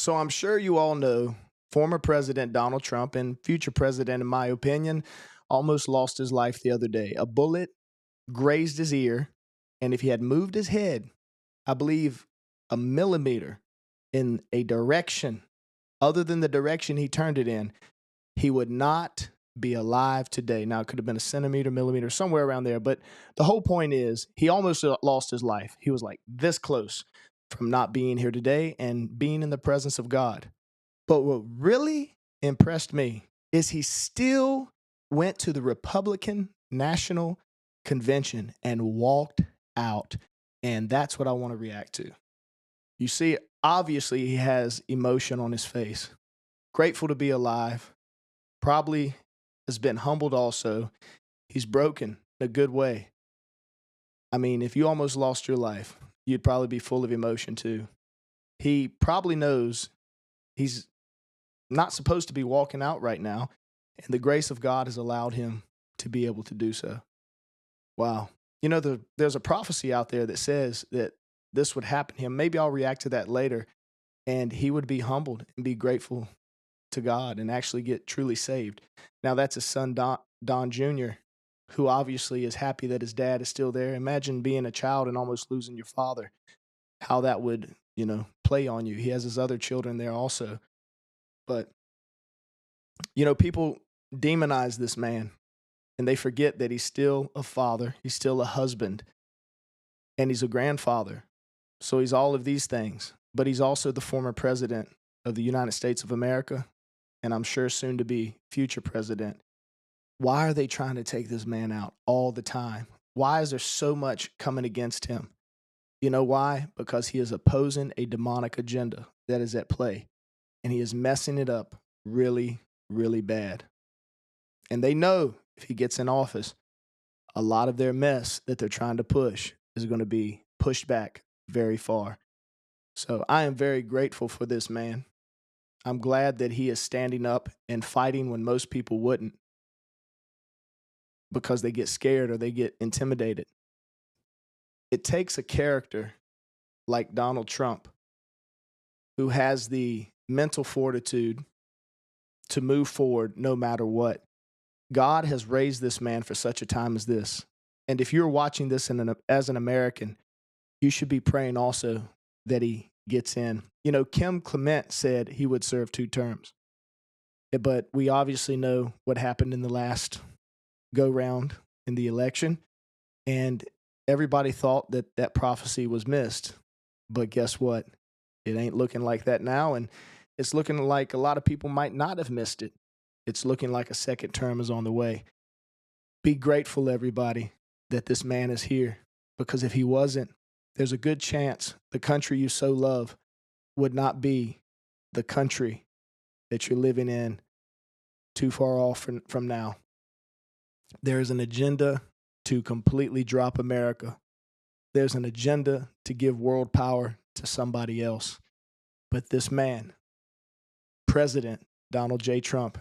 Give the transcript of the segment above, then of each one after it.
So I'm sure you all know former President Donald Trump and future president, in my opinion, almost lost his life the other day. A bullet grazed his ear, and if he had moved his head, I believe a millimeter in a direction other than the direction he turned it in, he would not be alive today. Now, it could have been a centimeter, millimeter, somewhere around there. But the whole point is, he almost lost his life. He was like this close from not being here today and being in the presence of God. But what really impressed me is he still went to the Republican National Convention and walked out. And that's what I want to react to. You see, obviously, he has emotion on his face. Grateful to be alive. Probably has been humbled also. He's broken in a good way. I mean, if you almost lost your life, you'd probably be full of emotion too. He probably knows he's not supposed to be walking out right now, and the grace of God has allowed him to be able to do so. Wow. You know, there's a prophecy out there that says that this would happen to him. Maybe I'll react to that later, and he would be humbled and be grateful to God and actually get truly saved. Now, that's his son, Don Jr., who obviously is happy that his dad is still there. Imagine being a child and almost losing your father, how that would, play on you. He has his other children there also. But, people demonize this man and they forget that he's still a father, he's still a husband, and he's a grandfather. So he's all of these things, but he's also the former president of the United States of America, and I'm sure soon to be future president. Why are they trying to take this man out all the time? Why is there so much coming against him? You know why? Because he is opposing a demonic agenda that is at play, and he is messing it up really, really bad. And they know if he gets in office, a lot of their mess that they're trying to push is going to be pushed back very far. So I am very grateful for this man. I'm glad that he is standing up and fighting when most people wouldn't because they get scared or they get intimidated. It takes a character like Donald Trump who has the mental fortitude to move forward no matter what. God has raised this man for such a time as this. And if you're watching this as an American, you should be praying also that he gets in. Kim Clement said he would serve 2 terms. But we obviously know what happened in the last go round in the election. And everybody thought that that prophecy was missed. But guess what? It ain't looking like that now. And it's looking like a lot of people might not have missed it. It's looking like a second term is on the way. Be grateful, everybody, that this man is here. Because if he wasn't, there's a good chance the country you so love would not be the country that you're living in too far off from now. There is an agenda to completely drop America. There's an agenda to give world power to somebody else. But this man, President Donald J. Trump,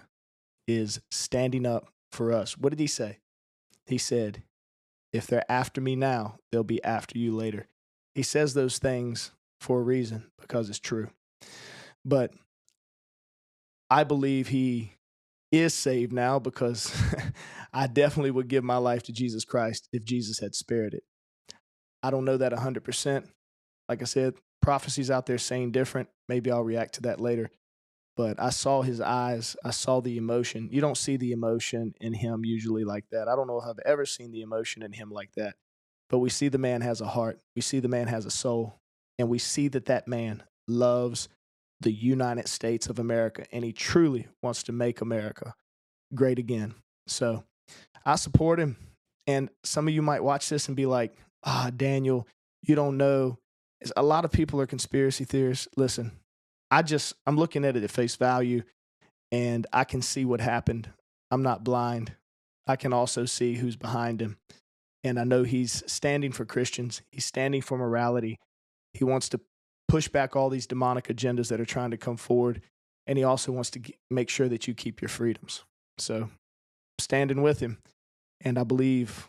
is standing up for us. What did he say? He said, if they're after me now, they'll be after you later. He says those things for a reason because it's true. But I believe he is saved now because I definitely would give my life to Jesus Christ if Jesus had spared it. I don't know that 100%. Like I said, prophecies out there saying different. Maybe I'll react to that later. But I saw his eyes. I saw the emotion. You don't see the emotion in him usually like that. I don't know if I've ever seen the emotion in him like that. But we see the man has a heart. We see the man has a soul. And we see that that man loves the United States of America. And he truly wants to make America great again. So I support him. And some of you might watch this and be like, Daniel, you don't know. A lot of people are conspiracy theorists. Listen, I'm looking at it at face value, and I can see what happened. I'm not blind. I can also see who's behind him. And I know he's standing for Christians. He's standing for morality. He wants to push back all these demonic agendas that are trying to come forward. And he also wants to make sure that you keep your freedoms. So standing with him. And I believe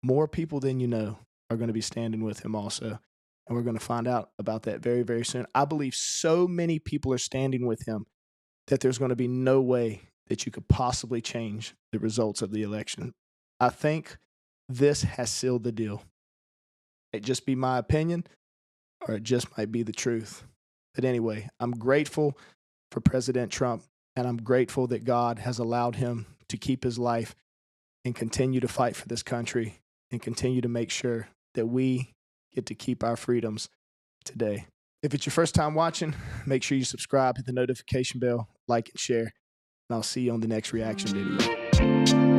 more people than you know are going to be standing with him also. And we're going to find out about that very, very soon. I believe so many people are standing with him that there's going to be no way that you could possibly change the results of the election. I think this has sealed the deal. It just be my opinion, or it just might be the truth. But anyway, I'm grateful for President Trump, and I'm grateful that God has allowed him to keep his life and continue to fight for this country and continue to make sure that we get to keep our freedoms today. If it's your first time watching, make sure you subscribe, hit the notification bell, like and share, and I'll see you on the next reaction video.